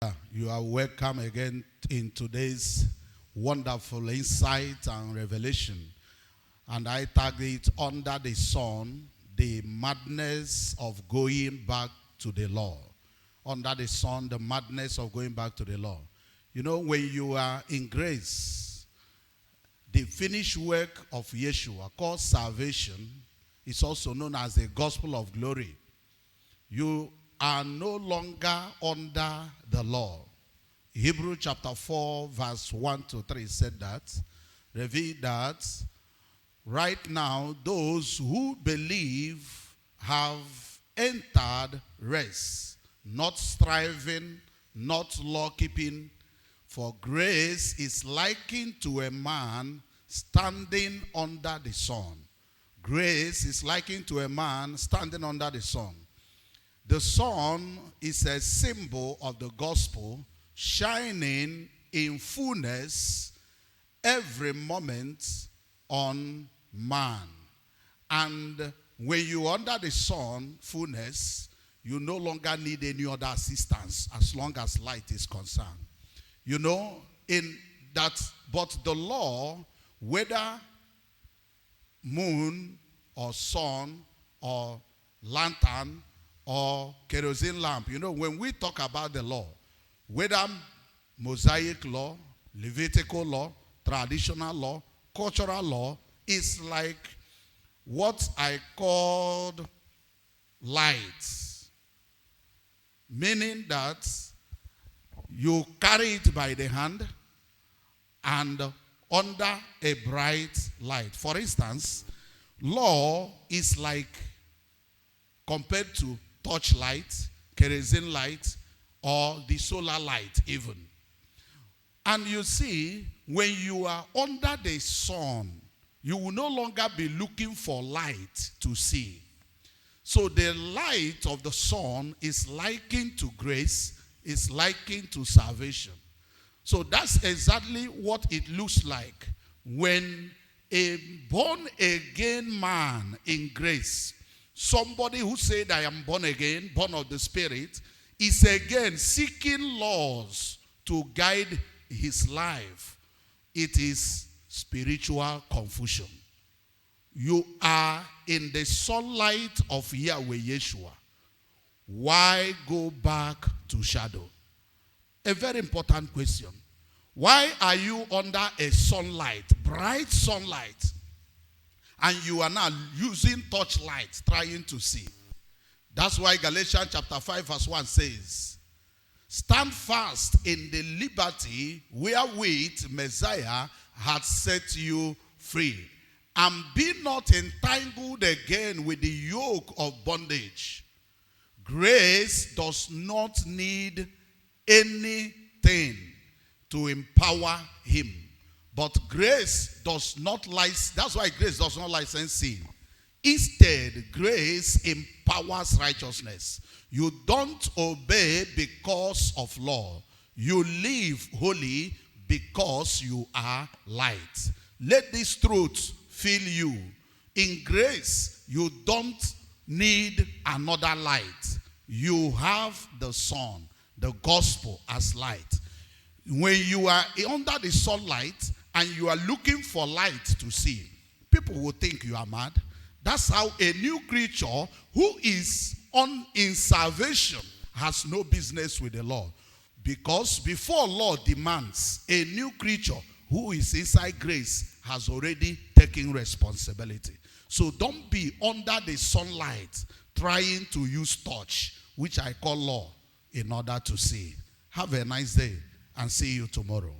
You are welcome again in today's wonderful insight and revelation. And I tag it under the sun, the madness of going back to the law. Under the sun, the madness of going back to the law. You know, when you are in grace, the finished work of Yeshua, called salvation, is also known as the gospel of glory. You are no longer under the law. Hebrew chapter 4 verse 1 to 3 said that, revealed that right now those who believe have entered rest, not striving, not law-keeping, for grace is likened to a man standing under the sun. Grace is likened to a man standing under the sun. The sun is a symbol of the gospel shining in fullness every moment on man. And when you are under the sun, fullness, you no longer need any other assistance as long as light is concerned. You know, in that, but the law, whether moon or sun or lantern or kerosene lamp. You know, when we talk about the law, whether Mosaic law, Levitical law, traditional law, cultural law, is like what I called light. Meaning that you carry it by the hand and under a bright light. For instance, law is like compared to torchlight, kerosene light, or the solar light even. And you see, when you are under the sun, you will no longer be looking for light to see. So the light of the sun is likened to grace, is likened to salvation. So that's exactly what it looks like when a born-again man in grace, somebody who said, I am born again, born of the Spirit, is again seeking laws to guide his life. It is spiritual confusion. You are in the sunlight of Yahweh Yeshua. Why go back to shadow? A very important question. Why are you under a sunlight, bright sunlight, and you are now using torchlight trying to see? That's why Galatians chapter 5 verse 1 says, stand fast in the liberty wherewith Messiah hath set you free, and be not entangled again with the yoke of bondage. Grace does not need anything to empower him. But grace does not license, that's why grace does not license sin. Instead, grace empowers righteousness. You don't obey because of law. You live holy because you are light. Let this truth fill you. In grace, you don't need another light. You have the sun, the gospel as light. When you are under the sunlight and you are looking for light to see, people will think you are mad. That's how a new creature who is in salvation has no business with the law. Because before law demands, a new creature who is inside grace has already taken responsibility. So don't be under the sunlight trying to use torch, which I call law, in order to see. Have a nice day and see you tomorrow.